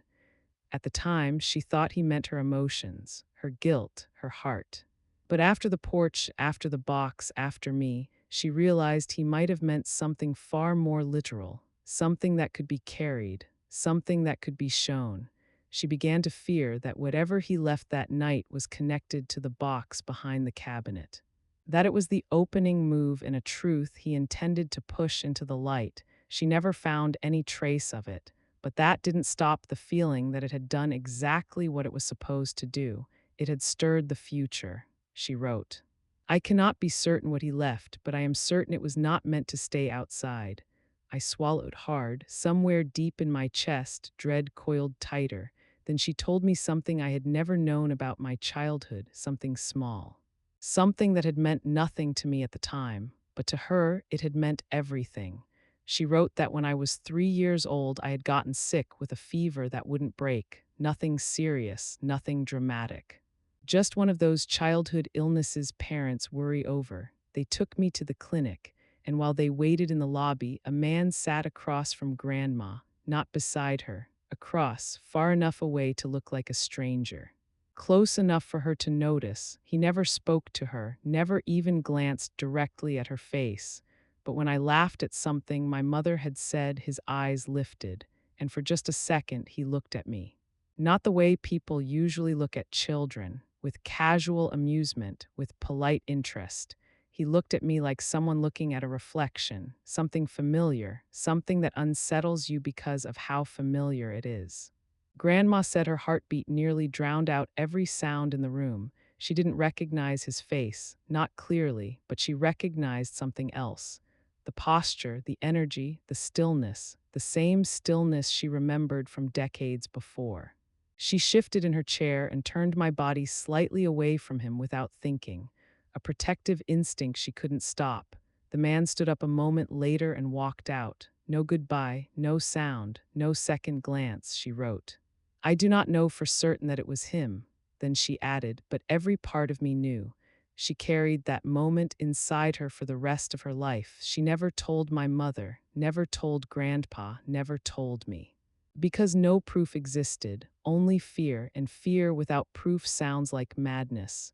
At the time, she thought he meant her emotions, her guilt, her heart. But after the porch, after the box, after me, she realized he might have meant something far more literal, something that could be carried, something that could be shown. She began to fear that whatever he left that night was connected to the box behind the cabinet. That it was the opening move in a truth he intended to push into the light. She never found any trace of it. But that didn't stop the feeling that it had done exactly what it was supposed to do. It had stirred the future, she wrote. I cannot be certain what he left, but I am certain it was not meant to stay outside. I swallowed hard. Somewhere deep in my chest, dread coiled tighter. Then she told me something I had never known about my childhood, something small. Something that had meant nothing to me at the time, but to her it had meant everything. She wrote that when I was 3 years old, I had gotten sick with a fever that wouldn't break. Nothing serious, nothing dramatic. Just one of those childhood illnesses parents worry over. They took me to the clinic, and while they waited in the lobby, a man sat across from Grandma, not beside her, across, far enough away to look like a stranger. Close enough for her to notice. He never spoke to her, never even glanced directly at her face. But when I laughed at something my mother had said, his eyes lifted, and for just a second he looked at me. Not the way people usually look at children, with casual amusement, with polite interest. He looked at me like someone looking at a reflection, something familiar, something that unsettles you because of how familiar it is. Grandma said her heartbeat nearly drowned out every sound in the room. She didn't recognize his face, not clearly, but she recognized something else. The posture, the energy, the stillness, the same stillness she remembered from decades before. She shifted in her chair and turned my body slightly away from him without thinking, a protective instinct she couldn't stop. The man stood up a moment later and walked out. No goodbye, no sound, no second glance, she wrote. I do not know for certain that it was him, then she added, but every part of me knew. She carried that moment inside her for the rest of her life. She never told my mother, never told Grandpa, never told me. Because no proof existed, only fear, and fear without proof sounds like madness.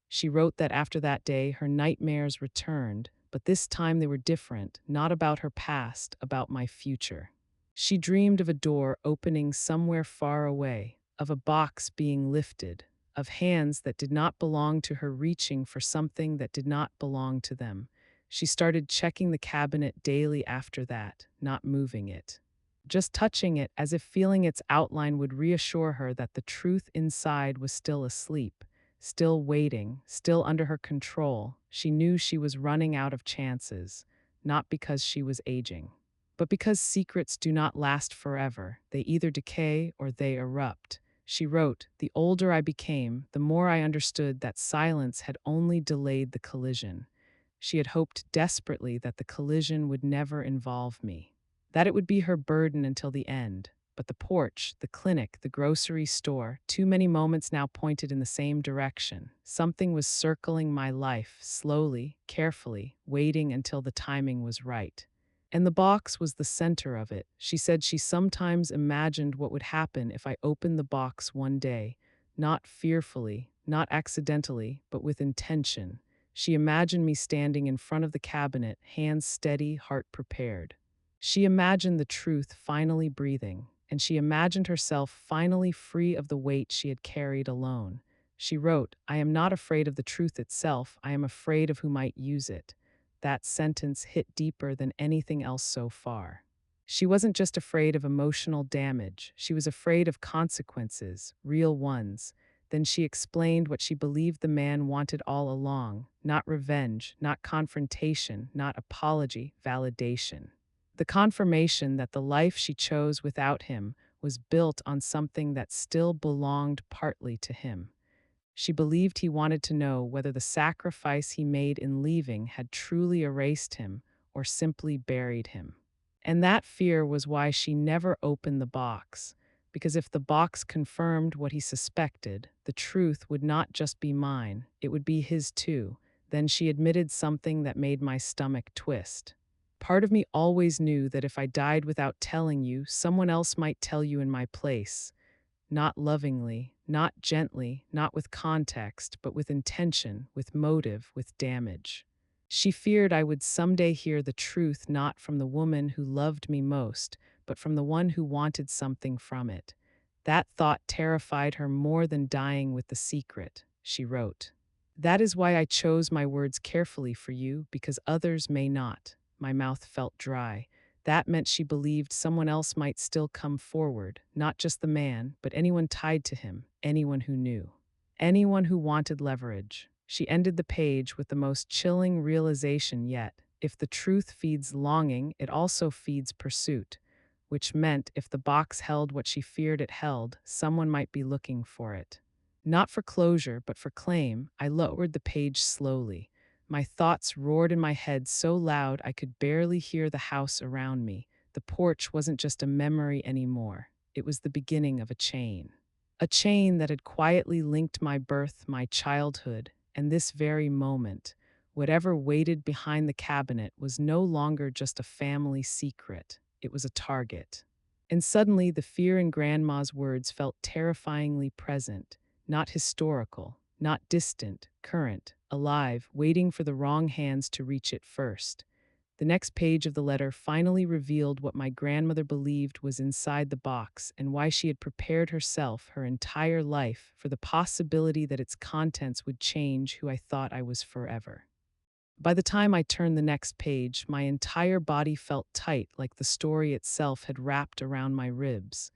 She wrote that after that day, her nightmares returned, but this time they were different, not about her past, about my future. She dreamed of a door opening somewhere far away, of a box being lifted, of hands that did not belong to her reaching for something that did not belong to them. She started checking the cabinet daily after that, not moving it. Just touching it as if feeling its outline would reassure her that the truth inside was still asleep, still waiting, still under her control. She knew she was running out of chances, not because she was aging, but because secrets do not last forever. They either decay or they erupt. She wrote, the older I became, the more I understood that silence had only delayed the collision. She had hoped desperately that the collision would never involve me, that it would be her burden until the end. But the porch, the clinic, the grocery store, too many moments now pointed in the same direction. Something was circling my life, slowly, carefully, waiting until the timing was right. And the box was the center of it. She said she sometimes imagined what would happen if I opened the box one day, not fearfully, not accidentally, but with intention. She imagined me standing in front of the cabinet, hands steady, heart prepared. She imagined the truth finally breathing, and she imagined herself finally free of the weight she had carried alone. She wrote, I am not afraid of the truth itself, I am afraid of who might use it. That sentence hit deeper than anything else so far. She wasn't just afraid of emotional damage, she was afraid of consequences, real ones. Then she explained what she believed the man wanted all along, not revenge, not confrontation, not apology, validation. the confirmation that the life she chose without him was built on something that still belonged partly to him. She believed he wanted to know whether the sacrifice he made in leaving had truly erased him or simply buried him. And that fear was why she never opened the box, because if the box confirmed what he suspected, the truth would not just be mine, it would be his too. Then she admitted something that made my stomach twist. Part of me always knew that if I died without telling you, someone else might tell you in my place. Not lovingly, not gently, not with context, but with intention, with motive, with damage. She feared I would someday hear the truth not from the woman who loved me most, but from the one who wanted something from it. That thought terrified her more than dying with the secret, she wrote. That is why I chose my words carefully for you, because others may not. My mouth felt dry. That meant she believed someone else might still come forward, not just the man, but anyone tied to him, anyone who knew. Anyone who wanted leverage. She ended the page with the most chilling realization yet. If the truth feeds longing, it also feeds pursuit, which meant if the box held what she feared it held, someone might be looking for it. Not for closure, but for claim, I lowered the page slowly. My thoughts roared in my head so loud I could barely hear the house around me. The porch wasn't just a memory anymore. It was the beginning of a chain. A chain that had quietly linked my birth, my childhood, and this very moment. Whatever waited behind the cabinet was no longer just a family secret. It was a target. And suddenly the fear in Grandma's words felt terrifyingly present, not historical, not distant, current, alive, waiting for the wrong hands to reach it first. The next page of the letter finally revealed what my grandmother believed was inside the box and why she had prepared herself her entire life for the possibility that its contents would change who I thought I was forever. By the time I turned the next page, my entire body felt tight, like the story itself had wrapped around my ribs.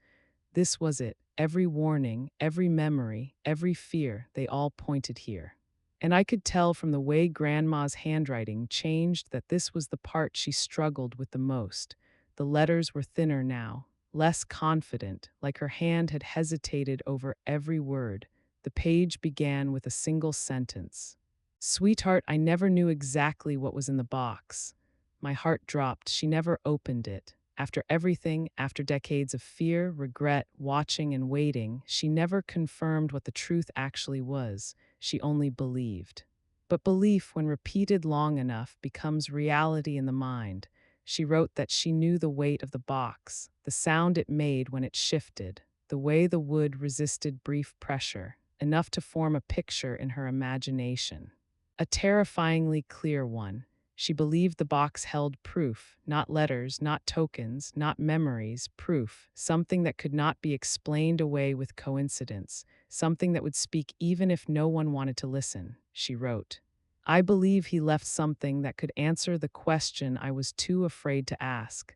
This was it. Every warning, every memory, every fear, they all pointed here. And I could tell from the way Grandma's handwriting changed that this was the part she struggled with the most. The letters were thinner now, less confident, like her hand had hesitated over every word. The page began with a single sentence. Sweetheart, I never knew exactly what was in the box. My heart dropped. She never opened it. After everything, after decades of fear, regret, watching, and waiting, she never confirmed what the truth actually was. She only believed. But belief, when repeated long enough, becomes reality in the mind. She wrote that she knew the weight of the box, the sound it made when it shifted, the way the wood resisted brief pressure, enough to form a picture in her imagination. A terrifyingly clear one. She believed the box held proof, not letters, not tokens, not memories, proof, something that could not be explained away with coincidence, something that would speak even if no one wanted to listen, she wrote. I believe he left something that could answer the question I was too afraid to ask.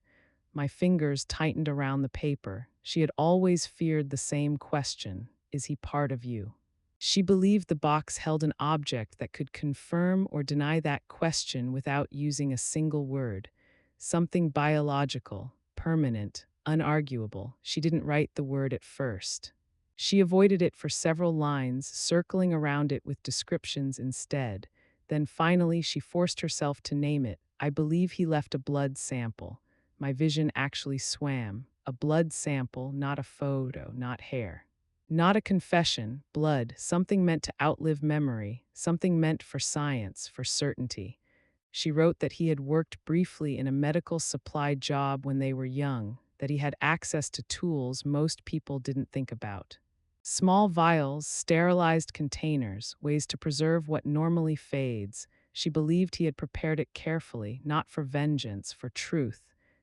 My fingers tightened around the paper. She had always feared the same question. Is he part of you? She believed the box held an object that could confirm or deny that question without using a single word. Something biological, permanent, unarguable. She didn't write the word at first. She avoided it for several lines, circling around it with descriptions instead. Then finally, she forced herself to name it. I believe he left a blood sample. My vision actually swam. A blood sample, not a photo, not hair. Not a confession, blood, something meant to outlive memory, something meant for science, for certainty. She wrote that he had worked briefly in a medical supply job when they were young, that he had access to tools most people didn't think about. Small vials, sterilized containers, ways to preserve what normally fades. She believed he had prepared it carefully, not for vengeance, for truth.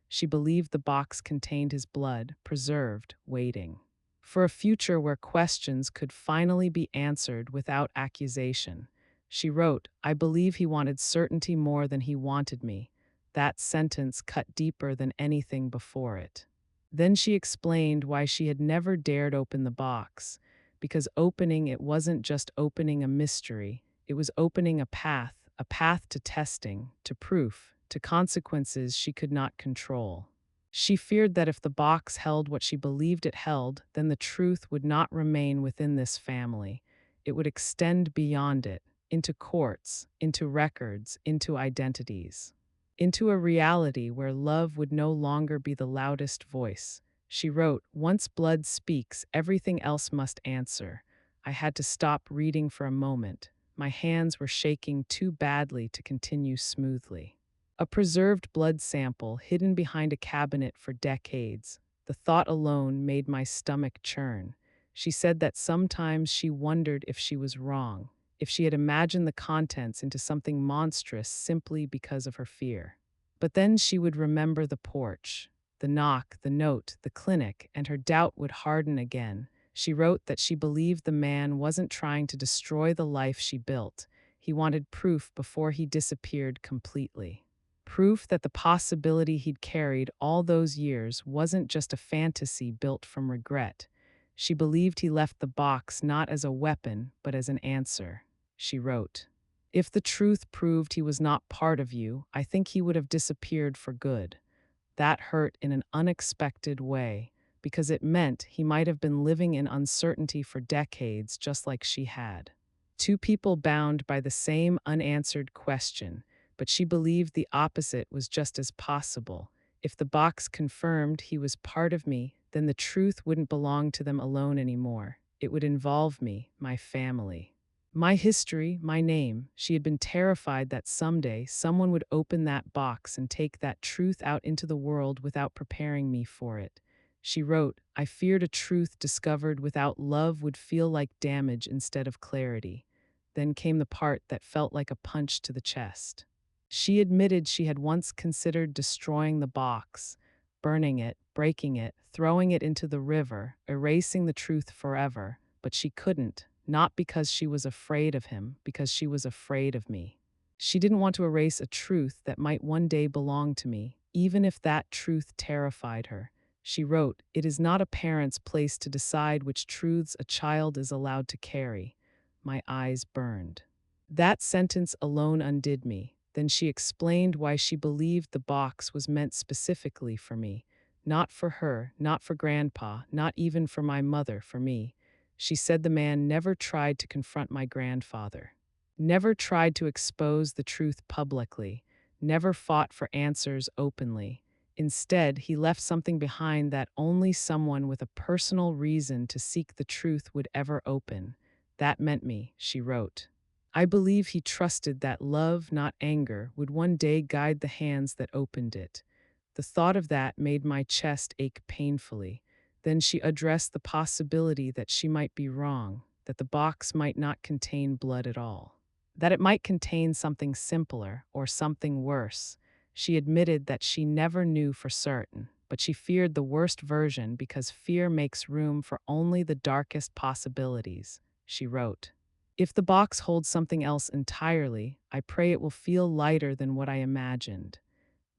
She believed the box contained his blood, preserved, waiting. For a future where questions could finally be answered without accusation. She wrote, I believe he wanted certainty more than he wanted me. That sentence cut deeper than anything before it. Then she explained why she had never dared open the box, because opening it wasn't just opening a mystery, it was opening a path to testing, to proof, to consequences she could not control. She feared that if the box held what she believed it held, then the truth would not remain within this family. It would extend beyond it, into courts, into records, into identities, into a reality where love would no longer be the loudest voice. She wrote, "Once blood speaks, everything else must answer." I had to stop reading for a moment. My hands were shaking too badly to continue smoothly. A preserved blood sample hidden behind a cabinet for decades. The thought alone made my stomach churn. She said that sometimes she wondered if she was wrong, if she had imagined the contents into something monstrous simply because of her fear. But then she would remember the porch, the knock, the note, the clinic, and her doubt would harden again. She wrote that she believed the man wasn't trying to destroy the life she built. He wanted proof before he disappeared completely. Proof that the possibility he'd carried all those years wasn't just a fantasy built from regret. She believed he left the box not as a weapon, but as an answer. She wrote, "If the truth proved he was not part of you, I think he would have disappeared for good." That hurt in an unexpected way, because it meant he might have been living in uncertainty for decades, just like she had. Two people bound by the same unanswered question, but she believed the opposite was just as possible. If the box confirmed he was part of me, then the truth wouldn't belong to them alone anymore. It would involve me, my family. My history, my name. She had been terrified that someday someone would open that box and take that truth out into the world without preparing me for it. She wrote, "I feared a truth discovered without love would feel like damage instead of clarity." Then came the part that felt like a punch to the chest. She admitted she had once considered destroying the box, burning it, breaking it, throwing it into the river, erasing the truth forever, but she couldn't, not because she was afraid of him, because she was afraid of me. She didn't want to erase a truth that might one day belong to me, even if that truth terrified her. She wrote, "It is not a parent's place to decide which truths a child is allowed to carry." My eyes burned. That sentence alone undid me. Then she explained why she believed the box was meant specifically for me. Not for her, not for Grandpa, not even for my mother, for me. She said the man never tried to confront my grandfather, never tried to expose the truth publicly, never fought for answers openly. Instead, he left something behind that only someone with a personal reason to seek the truth would ever open. That meant me, she wrote. I believe he trusted that love, not anger, would one day guide the hands that opened it. The thought of that made my chest ache painfully. Then she addressed the possibility that she might be wrong, that the box might not contain blood at all, that it might contain something simpler or something worse. She admitted that she never knew for certain, but she feared the worst version because fear makes room for only the darkest possibilities. She wrote, "If the box holds something else entirely, I pray it will feel lighter than what I imagined."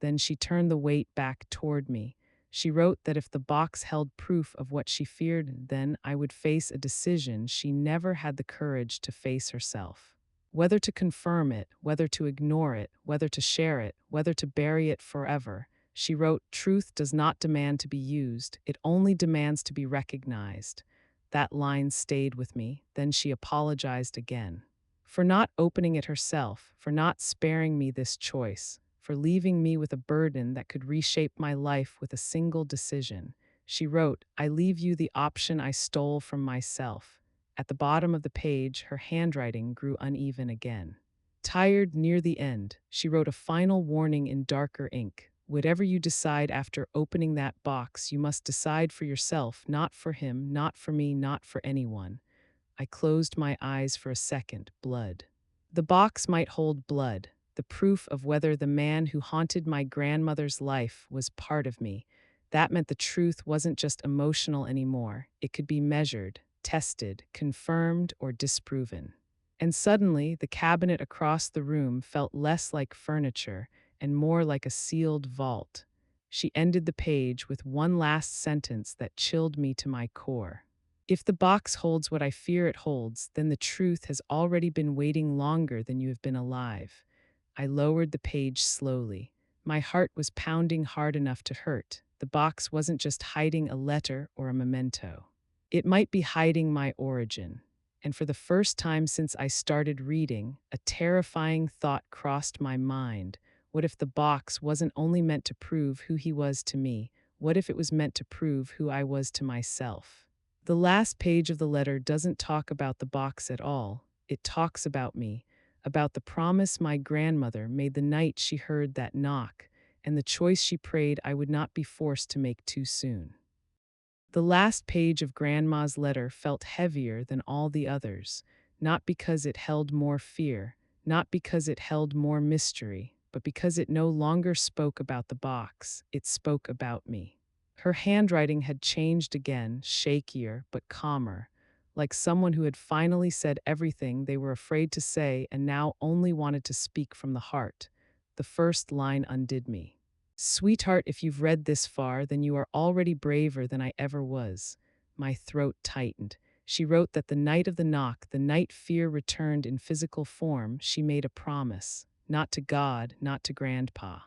Then she turned the weight back toward me. She wrote that if the box held proof of what she feared, then I would face a decision she never had the courage to face herself. Whether to confirm it, whether to ignore it, whether to share it, whether to bury it forever. She wrote, "Truth does not demand to be used, it only demands to be recognized." That line stayed with me. Then she apologized again. For not opening it herself, for not sparing me this choice, for leaving me with a burden that could reshape my life with a single decision. She wrote, "I leave you the option I stole from myself." At the bottom of the page, her handwriting grew uneven again. Tired near the end, she wrote a final warning in darker ink. "Whatever you decide after opening that box, you must decide for yourself, not for him, not for me, not for anyone." I closed my eyes for a second. Blood. The box might hold blood, the proof of whether the man who haunted my grandmother's life was part of me. That meant the truth wasn't just emotional anymore. It could be measured, tested, confirmed, or disproven. And suddenly, the cabinet across the room felt less like furniture and more like a sealed vault. She ended the page with one last sentence that chilled me to my core. "If the box holds what I fear it holds, then the truth has already been waiting longer than you have been alive." I lowered the page slowly. My heart was pounding hard enough to hurt. The box wasn't just hiding a letter or a memento. It might be hiding my origin. And for the first time since I started reading, a terrifying thought crossed my mind. What if the box wasn't only meant to prove who he was to me? What if it was meant to prove who I was to myself? The last page of the letter doesn't talk about the box at all. It talks about me, about the promise my grandmother made the night she heard that knock, and the choice she prayed I would not be forced to make too soon. The last page of Grandma's letter felt heavier than all the others, not because it held more fear, not because it held more mystery, but because it no longer spoke about the box, it spoke about me. Her handwriting had changed again, shakier but calmer, like someone who had finally said everything they were afraid to say and now only wanted to speak from the heart. The first line undid me. Sweetheart, if you've read this far, then you are already braver than I ever was. My throat tightened. She wrote that the night of the knock, the night fear returned in physical form, she made a promise. Not to God, not to Grandpa.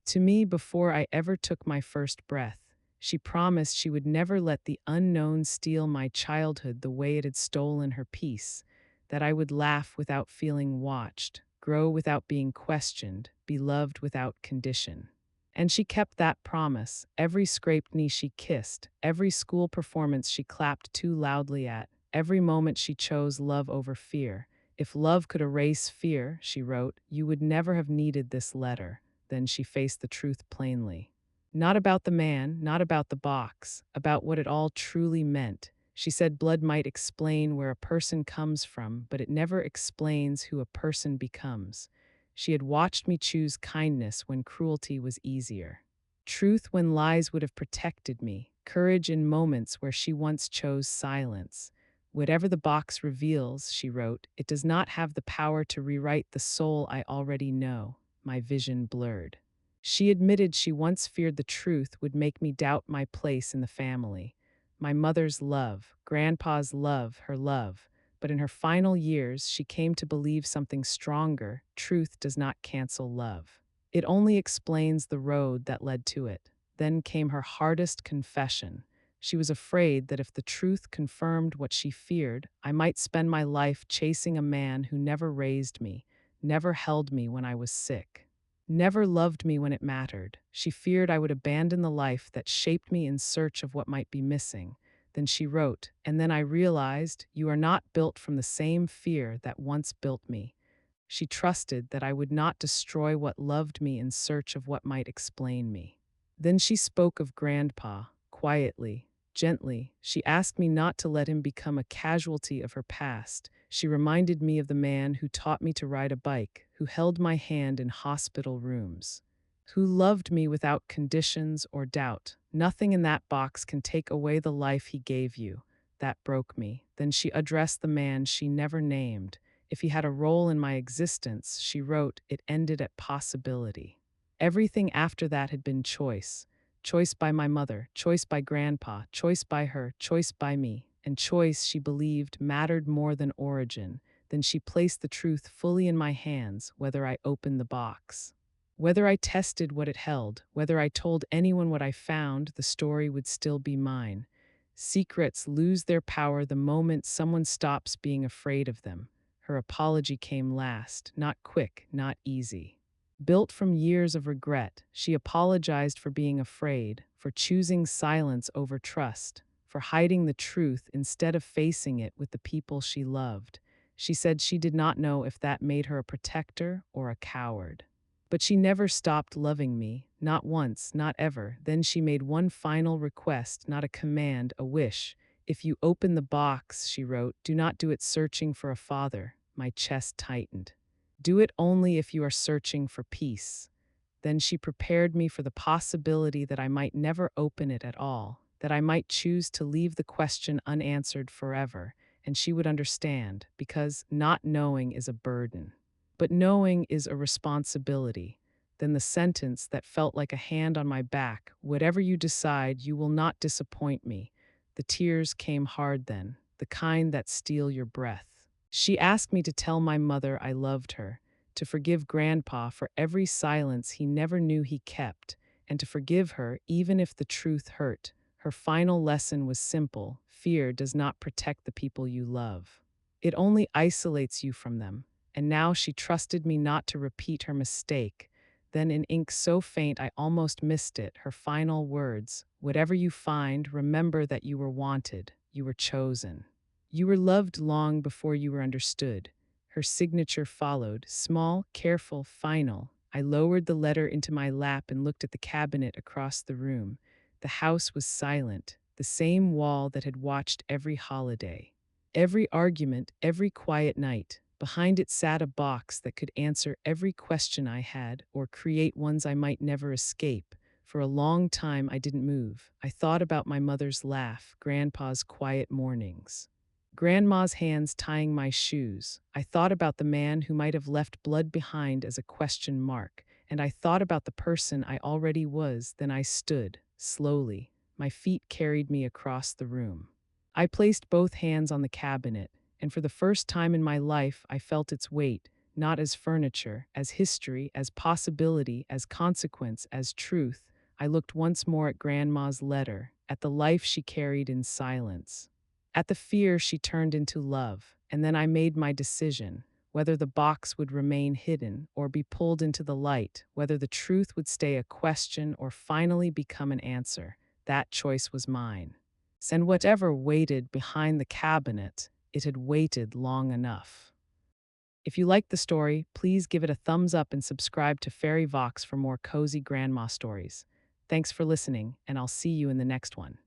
To me, before I ever took my first breath. She promised she would never let the unknown steal my childhood the way it had stolen her peace, that I would laugh without feeling watched, grow without being questioned, be loved without condition. And she kept that promise. Every scraped knee she kissed, every school performance she clapped too loudly at, every moment she chose love over fear. If love could erase fear, she wrote, you would never have needed this letter. Then she faced the truth plainly. Not about the man, not about the box, about what it all truly meant. She said blood might explain where a person comes from, but it never explains who a person becomes. She had watched me choose kindness when cruelty was easier. Truth when lies would have protected me. Courage in moments where she once chose silence. Whatever the box reveals, she wrote, it does not have the power to rewrite the soul I already know. My vision blurred. She admitted she once feared the truth would make me doubt my place in the family. My mother's love, Grandpa's love, her love. But in her final years, she came to believe something stronger. Truth does not cancel love. It only explains the road that led to it. Then came her hardest confession. She was afraid that if the truth confirmed what she feared, I might spend my life chasing a man who never raised me, never held me when I was sick, never loved me when it mattered. She feared I would abandon the life that shaped me in search of what might be missing. Then she wrote, and then I realized you are not built from the same fear that once built me. She trusted that I would not destroy what loved me in search of what might explain me. Then she spoke of Grandpa, quietly, gently. She asked me not to let him become a casualty of her past. She reminded me of the man who taught me to ride a bike, who held my hand in hospital rooms, who loved me without conditions or doubt. Nothing in that box can take away the life he gave you. That broke me. Then she addressed the man she never named. If he had a role in my existence, she wrote, it ended at possibility. Everything after that had been choice. Choice by my mother, choice by Grandpa, choice by her, choice by me. And choice, she believed, mattered more than origin. Then she placed the truth fully in my hands, whether I opened the box. Whether I tested what it held, whether I told anyone what I found, the story would still be mine. Secrets lose their power the moment someone stops being afraid of them. Her apology came last, not quick, not easy. Built from years of regret, she apologized for being afraid, for choosing silence over trust, for hiding the truth instead of facing it with the people she loved. She said she did not know if that made her a protector or a coward. But she never stopped loving me, not once, not ever. Then she made one final request, not a command, a wish. If you open the box, she wrote, do not do it searching for a father. My chest tightened. Do it only if you are searching for peace. Then she prepared me for the possibility that I might never open it at all, that I might choose to leave the question unanswered forever, and she would understand, because not knowing is a burden. But knowing is a responsibility. Then the sentence that felt like a hand on my back, whatever you decide, you will not disappoint me. The tears came hard then, the kind that steal your breath. She asked me to tell my mother I loved her, to to forgive Grandpa for every silence he never knew he kept, and to forgive her even if the truth hurt. Her final lesson was simple: fear does not protect the people you love. It only isolates you from them. And now she trusted me not to repeat her mistake. Then, in ink so faint I almost missed it, her final words: "Whatever you find, remember that you were wanted, you were chosen. You were loved long before you were understood." Her signature followed, small, careful, final. I lowered the letter into my lap and looked at the cabinet across the room. The house was silent, the same wall that had watched every holiday, every argument, every quiet night. Behind it sat a box that could answer every question I had, or create ones I might never escape. For a long time I didn't move. I thought about my mother's laugh, Grandpa's quiet mornings, Grandma's hands tying my shoes. I thought about the man who might have left blood behind as a question mark, and I thought about the person I already was. Then I stood, slowly. My feet carried me across the room. I placed both hands on the cabinet, and for the first time in my life I felt its weight, not as furniture, as history, as possibility, as consequence, as truth. I looked once more at Grandma's letter, at the life she carried in silence, at the fear she turned into love, and then I made my decision: whether the box would remain hidden or be pulled into the light, whether the truth would stay a question or finally become an answer. That choice was mine. And whatever waited behind the cabinet, it had waited long enough. If you liked the story, please give it a thumbs up and subscribe to Fairy Vox for more cozy grandma stories. Thanks for listening, and I'll see you in the next one.